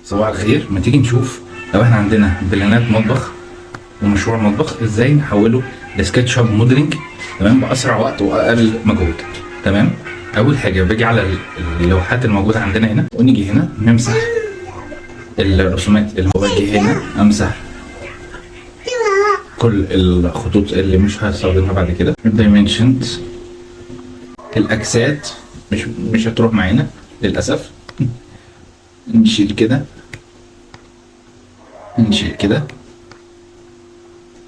صباح الخير. ما تيجي نشوف لو احنا عندنا بلانات مطبخ ومشروع مطبخ ازاي نحوله لسكتش اب موديلنج، تمام، باسرع وقت واقل مجهود. تمام. اول حاجه باجي على اللوحات الموجوده عندنا هنا، ونيجي هنا نمسح الرسومات اللي باجي هنا امسح كل الخطوط اللي مش هستخدمها بعد كده. الدايمنشنز، الاجساد مش هتروح معانا للاسف. نشيل كده، نشيل كده،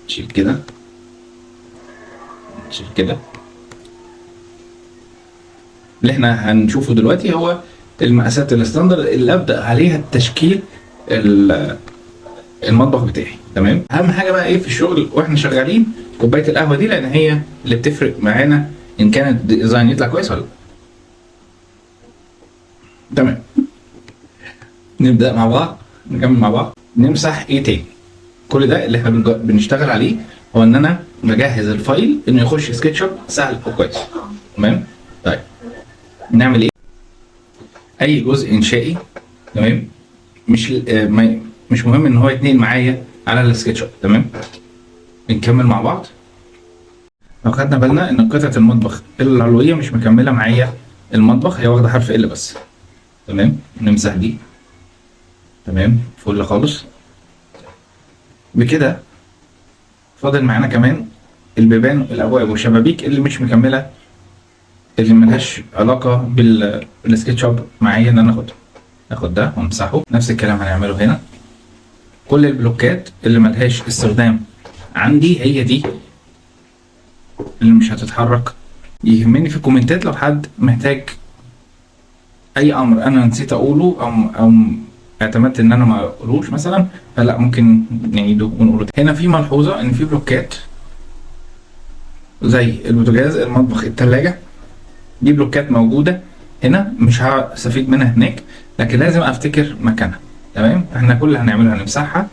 نشيل كده، نشيل كده. اللي احنا هنشوفه دلوقتي هو المقاسات الستاندرد اللي ابدا عليها التشكيل المطبخ بتاعي. تمام. اهم حاجه بقى ايه في الشغل واحنا شغالين؟ كوبايه القهوه دي، لان هي اللي بتفرق معانا ان كان الديزاين يطلع كويس ولا لا. تمام. نبدا مع بعض، نكمل مع بعض. نمسح ايه تاني؟ كل ده اللي احنا بنشتغل عليه هو ان انا بجهز الفايل انه يخش سكتش اب سهل وكويس. تمام. طيب نعمل ايه؟ اي جزء انشائي، تمام، مش مهم ان هو يتنقل معايا على السكتش اب. تمام. بنكمل مع بعض. لو خدنا بالنا ان قطعه المطبخ العلويه مش مكمله معايا المطبخ، هي واخده حرف ال بس. تمام. نمسح دي. تمام. فل خالص. بكده فاضل معانا كمان البيبان والابواب والشبابيك اللي مش مكمله، اللي ملهاش علاقه بالسكتش اب معايا ان انا اخدها. اخد ده وامسحه. نفس الكلام هنعمله هنا. كل البلوكات اللي ملهاش استخدام عندي هي دي اللي مش هتتحرك. يهمني في الكومنتات لو حد محتاج اي امر انا نسيت اقوله او اعتمدت ان انا ما اقولوش مثلا، فلا ممكن نعيده ونقوله. هنا في ملحوظه ان في بلوكات زي البوتاجاز، المطبخ، الثلاجه، دي بلوكات موجوده هنا مش هستفيد منها هناك، لكن لازم افتكر مكانها. تمام. احنا كل اللي هنعمله هنمسحها،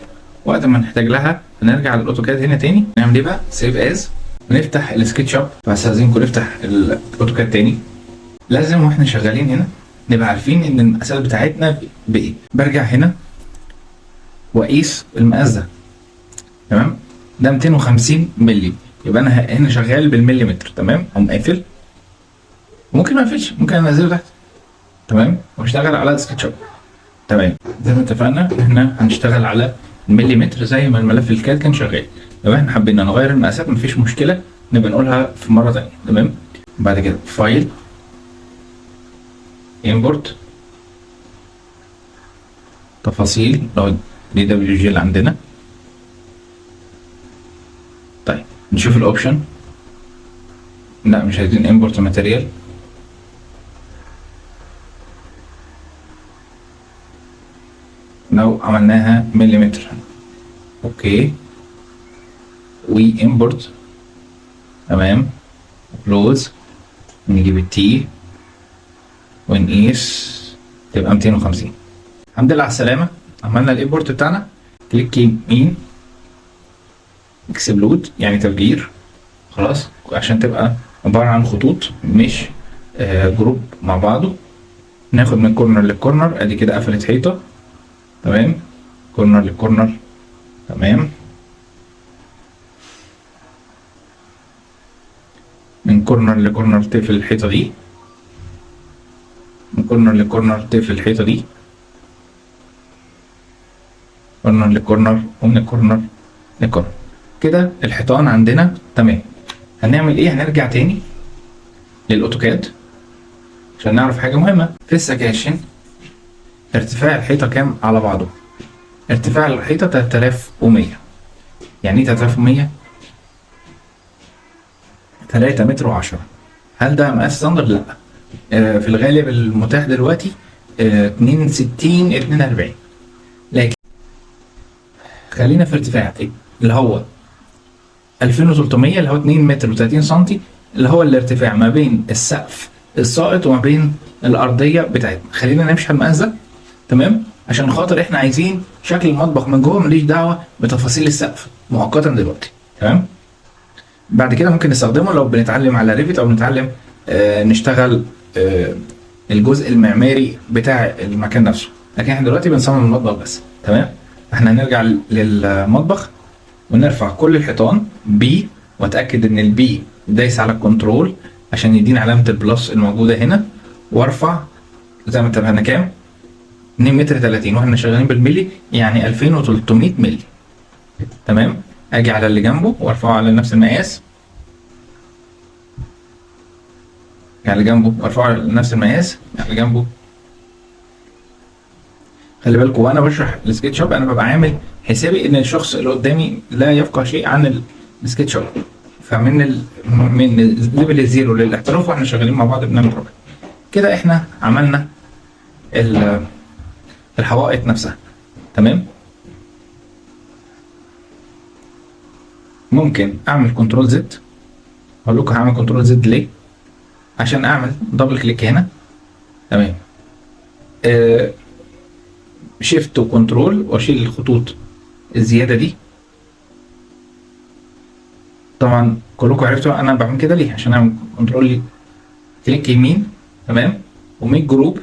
وقت ما نحتاج لها هنرجع للاوتوكاد هنا تاني. نعمل ايه بقى؟ سيف از، ونفتح السكتش اب. فاستاذنكم نفتح الاوتوكاد تاني. لازم واحنا شغالين هنا نبقى عارفين ان المقاسات بتاعتنا بايه. برجع هنا واقيس المقاس ده. تمام. ده 250 مللي، يبقى انا هنا شغال بالمليمتر. تمام. اقوم قافل، ممكن ما اقفلش، ممكن انزله تحت. تمام. واشتغل على السكتش اب. تمام. زي ما اتفقنا احنا هنشتغل على المليمتر زي ما الملف الكاد كان شغال. لو احنا حبينا نغير المقاسات مفيش مشكله، نبقى نقولها في مره ثانيه. تمام. بعد كده فايل، امبورت، تفاصيل لو دي دبليو جي اللي عندنا. طيب نشوف الاوبشن. لا مش عايزين امبورت ماتيريال. لو عملناها مليمتر اوكي، وامبورت. تمام. كلوز، نجيب التي ونقيس تبقى 250. الحمد لله على السلامة. عملنا الامبورت بتاعنا. كليك يمين، اكسبلود يعني تفجير. خلاص، عشان تبقى عبارة عن خطوط مش جروب مع بعضه. ناخد من كورنر للكورنر، ادي كده قفلت حيطة. تمام. كورنر للكورنر. تمام. من كورنر لكورنر تقفل الحيطة دي. من كورنر لكورنر تقفل الحيطة دي. كورنر لكورنر، ومن الكورنر لكورنر. كده الحيطان عندنا تمام. هنعمل ايه؟ هنرجع تاني للاوتوكاد عشان نعرف حاجة مهمة في السكاشن. ارتفاع الحيطة كام على بعضه؟ ارتفاع الحيطة 3100. يعني ايه 3100؟ 3 متر و10. هل ده مقاس ستاندرد؟ لا. في الغالب المتاح دلوقتي 62 42. لكن خلينا في ارتفاع اللي هو 2300 اللي هو 2 متر و30 سنتي، اللي هو الارتفاع ما بين السقف الساقط وما بين الارضيه بتاعتنا. خلينا نمشي على المقاس ده. تمام. عشان خاطر احنا عايزين شكل المطبخ من جوه، ماليش دعوه بتفاصيل السقف مؤقتا دلوقتي. تمام. بعد كده ممكن نستخدمه لو بنتعلم على ريفت او بنتعلم نشتغل الجزء المعماري بتاع المكان نفسه. لكن احنا دلوقتي بنصمم المطبخ بس. تمام، احنا هنرجع للمطبخ ونرفع كل الحيطان بي، واتاكد ان البي دايس على الكنترول عشان يديني علامه البلس الموجوده هنا، وارفع زي ما اتفقنا كام 2 متر 30 واحنا شغالين بالملي، يعني 2300 ملي. تمام، اجي على اللي جنبه وارفعه على نفس المقاس، يعني اللي جنبه وارفعه على نفس المقاس، يعني اللي جنبه. خلي بالكم وانا بشرح السكتش اب انا ببقى عامل حسابي ان الشخص اللي قدامي لا يفقه شيء عن السكتش اب، فمن من ليفل الزيرو للاحتراف واحنا شغالين مع بعض بنعمل ربع. كده احنا عملنا الحوائط نفسها. تمام، ممكن اعمل كنترول زد. اقول لكم هعمل كنترول زد ليه؟ عشان اعمل دبل كليك هنا. تمام، شيفت وكنترول واشيل الخطوط الزياده دي. طبعا كلكم عرفتوا انا بعمل كده ليه، عشان اعمل كنترول كليك يمين. تمام، وميك جروب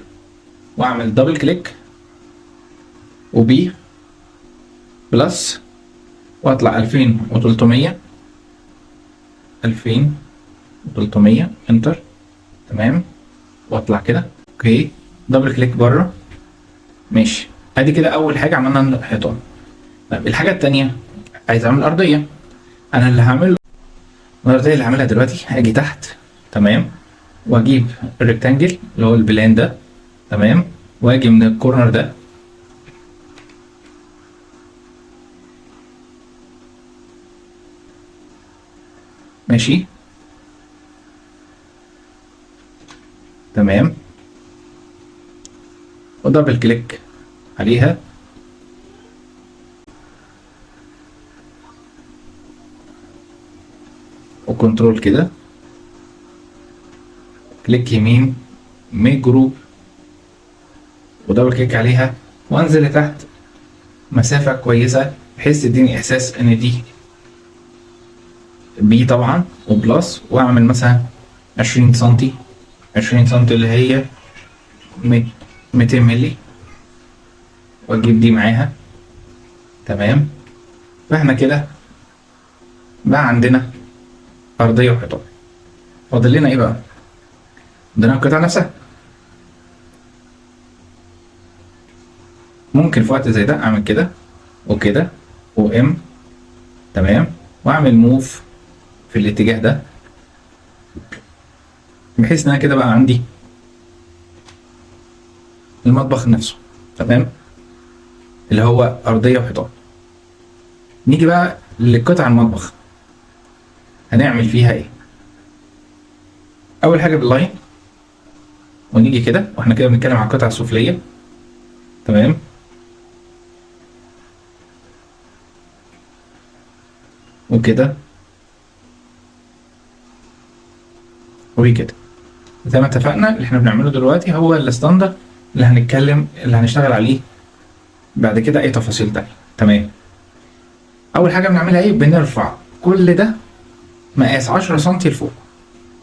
واعمل دبل كليك وبي بلس واطلع 2300 انتر. تمام، واطلع كده اوكي، دبل كليك بره. ماشي، ادي كده اول حاجه عملنا الحيطان. طيب الحاجه الثانيه عايز اعمل ارضيه. انا اللي هعمله الارضيه اللي هعملها دلوقتي هاجي تحت. تمام، واجيب الريكتانجل اللي هو البلان ده. تمام، واجي من الكورنر ده ماشي. تمام، ودبل كليك عليها وكنترول كده، كليك يمين ميك جروب ودبل كليك عليها، وانزل لتحت مسافة كويسة بحيث تديني احساس ان دي بي طبعا وبلس، واعمل مثلا 20 سنتي. 20 سنتي اللي هي 200 ملي، واجيب دي معاها. تمام، فاحنا كده بقى عندنا ارضية وحيطان. فاضل لنا ايه بقى؟ عندنا القطعة نفسها. ممكن في وقت زي ده اعمل كده وكده وام. تمام، واعمل موف في الاتجاه ده بحيث ان انا كده بقى عندي المطبخ نفسه. تمام، اللي هو ارضيه وحيطان. نيجي بقى لقطع المطبخ هنعمل فيها ايه؟ اول حاجه باللاين، ونيجي كده واحنا كده بنتكلم عن القطع السفليه. تمام، وكده وكده زي ما اتفقنا. اللي احنا بنعمله دلوقتي هو الستاندر اللي هنشتغل عليه بعد كده اي تفاصيل تانية. تمام، اول حاجه بنعملها ايه؟ بنرفع كل ده مقاس 10 سم لفوق.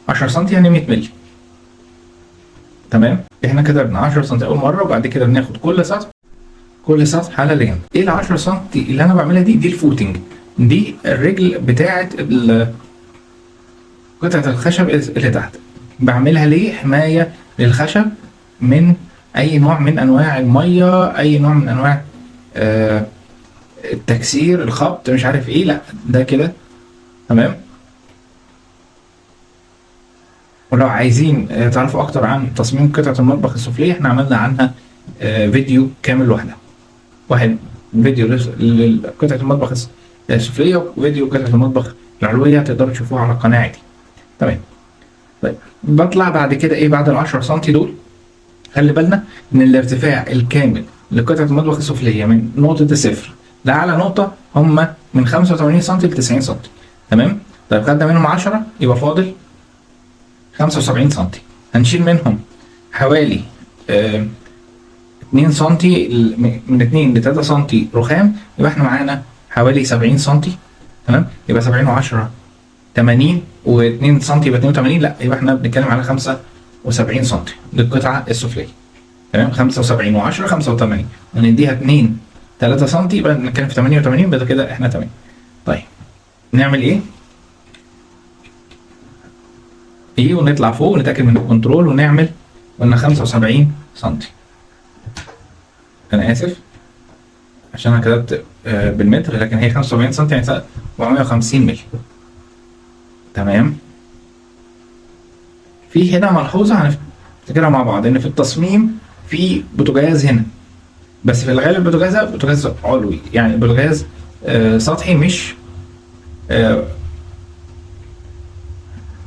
10 سم يعني 100 مللي. تمام، احنا كتبنا 10 سم اول مره، وبعد كده بناخد كل سطح على اللي جنب. ايه ال 10 سم اللي انا بعملها دي الفوتنج، دي الرجل بتاعه قطعه الخشب اللي تحت. بعملها ليه؟ حمايه للخشب من اي نوع من انواع الميه، اي نوع من انواع التكسير، الخبط، مش عارف ايه، لا ده كده. تمام، ولو عايزين تعرفوا اكتر عن تصميم قطعه المطبخ السفليه احنا عملنا عنها فيديو كامل لوحدها. واحد فيديو لقطعه المطبخ السفليه وفيديو قطعه المطبخ العلويه، تقدروا تشوفوها على القناه عادي. تمام، طيب بطلع بعد كده ايه؟ بعد ال 10 سم دول خلي بالنا ان الارتفاع الكامل لقطعه المطبخ السفليه من نقطه الصفر لاعلى نقطه هم من 85 سم ل 90 سم. تمام، طيب خدنا منهم 10 يبقى فاضل 75 سم. هنشيل منهم حوالي 2 سم، من 2 ل 3 سم رخام، يبقى احنا معانا حوالي 70 سم. تمام، يبقى 70 و10 80 و2 سم يبقى 82. لا، يبقى احنا بنتكلم على 75 سم للقطعه السفليه. تمام. 75 و10 85 ونديها 2 3 سم، يبقى نتكلم في 88. يبقى كده احنا تمام. طيب نعمل ايه؟ ونطلع فوق ونتاكد من الكنترول ونعمل قلنا 75 سم. انا اسف عشان انا كتبت بالمتر، لكن هي 75 سم يعني 450 مللي. تمام. في هنا ملحوظه هنفتكرها مع بعض، ان في التصميم في بوتاجاز هنا، بس في الغالب البوتاجاز ده بوتاجاز علوي، يعني بوتاجاز سطحي، مش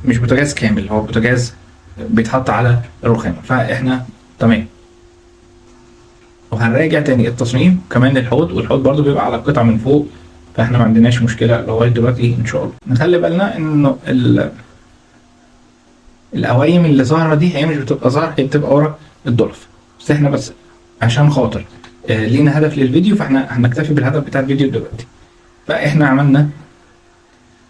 بوتاجاز كامل، هو بوتاجاز بيتحط على الرخام. فاحنا تمام. وهنراجع تاني التصميم كمان للحوض، والحوض برضو بيبقى على قطعة من فوق، فاحنا ما عندناش مشكلة لغاية دلوقتي ان شاء الله. نخلي بالنا انه القوايم اللي ظاهرة دي هي مش بتبقى ظاهرة، هي بتبقى ورا الضلف، بس احنا بس عشان خاطر لينا هدف للفيديو، فاحنا هنكتفي بالهدف بتاع الفيديو دلوقتي. فاحنا عملنا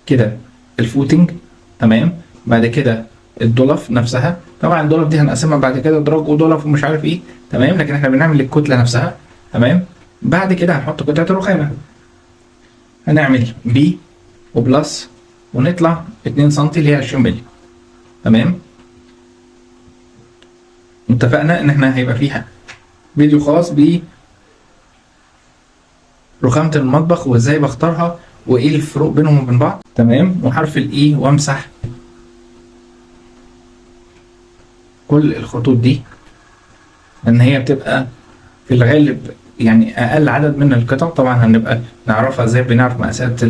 كده الفوتنج، تمام. بعد كده الضلف نفسها، طبعا الضلف دي هنقسمها بعد كده دراج وضلف ومش عارف ايه، تمام. لكن احنا بنعمل الكتله نفسها، تمام. بعد كده هنحط قطعه الرخامه، هنعمل بي وبلس ونطلع 2 سم اللي هي 20 مللي، تمام. اتفقنا ان احنا هيبقى فيها فيديو خاص ب رخامه المطبخ وازاي بختارها وايه الفروق بينهم وبين بعض، تمام. وحرف الاي وامسح كل الخطوط دي، لان هي بتبقى في الغالب يعني اقل عدد من القطع. طبعا هنبقى نعرفها ازاي، بنعرف مقاسات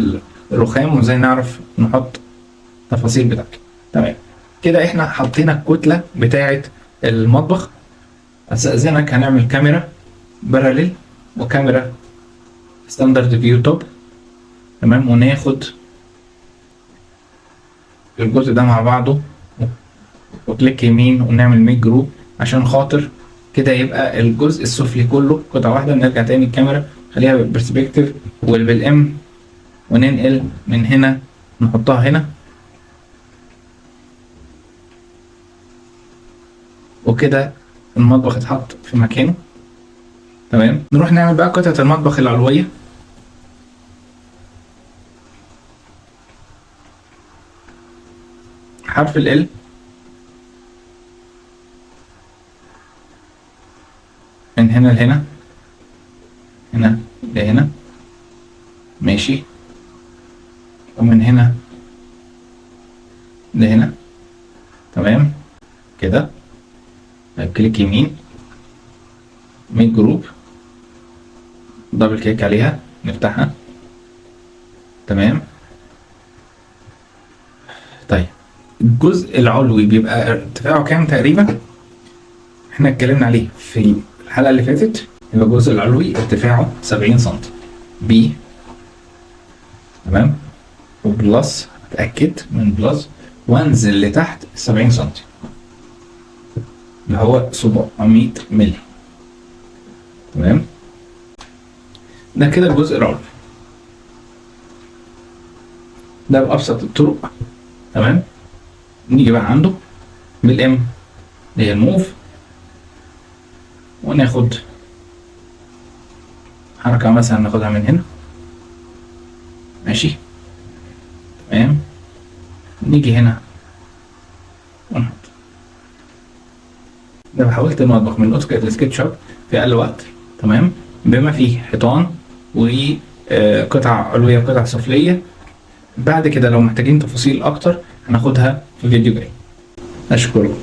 الرخام وازاي نعرف نحط تفاصيل بتاعتها، تمام. كده احنا حطينا الكتله بتاعه المطبخ. استاذنك هنعمل كاميرا باراليل وكاميرا ستاندرد فيو توب، تمام. وناخد الجزء ده مع بعضه وكليك يمين ونعمل ميك جروب عشان خاطر كده يبقى الجزء السفلي كله قطعه واحده. نرجع تاني الكاميرا خليها بالبرسبكتيف وبالام، وننقل من هنا نحطها هنا، وكده المطبخ اتحط في مكانه، تمام. نروح نعمل بقى قطعه المطبخ العلويه. حرف ال من هنا لهنا، هنا لهنا، ماشي. ومن هنا لهنا، تمام كده. كليك يمين، ميك جروب، دبل كليك عليها نفتحها، تمام. طيب الجزء العلوي بيبقى ارتفاعه كام تقريبا؟ احنا اتكلمنا عليه في الحلقة اللي فاتت. يبقى الجزء العلوي ارتفاعه 70 سم بي، تمام. وبلس، اتأكد من بلس وانزل لتحت 70 سم اللي هو 700 مللي، تمام. ده كده الجزء العلوي، ده بأبسط الطرق، تمام. نيجي بقى عنده بالام اللي هي الموف، وناخد حركة مثلا ناخدها من هنا، ماشي، تمام. نيجي هنا ونحط. ده حاولت المطبخ من اوتوكاد لسكتش اب في اقل وقت، تمام، بما فيه حيطان وقطع علوية وقطع سفلية. بعد كده لو محتاجين تفاصيل اكتر هناخدها في فيديو جاي. اشكرك.